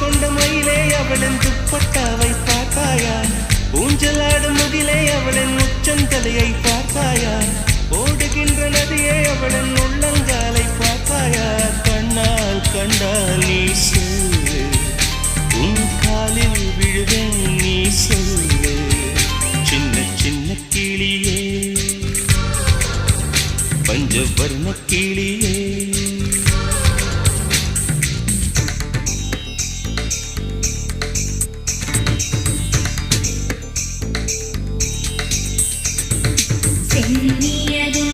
கொண்ட மயிலே அவளின் துப்பட்டாவை பார்த்தாயா ஊஞ்சலாடும் முகிலே அவளின் உச்சந்தலையை பார்த்தாயா ஓடுகின்ற நதியே அவளின் உள்ளங்காலை பார்த்தாயா கண்ணால் கண்டால் நீ சொல்லு உன் காலில் விழுவேன் நீ சொல்லு சின்ன சின்ன கிளியே பஞ்சவர்ண கிளியே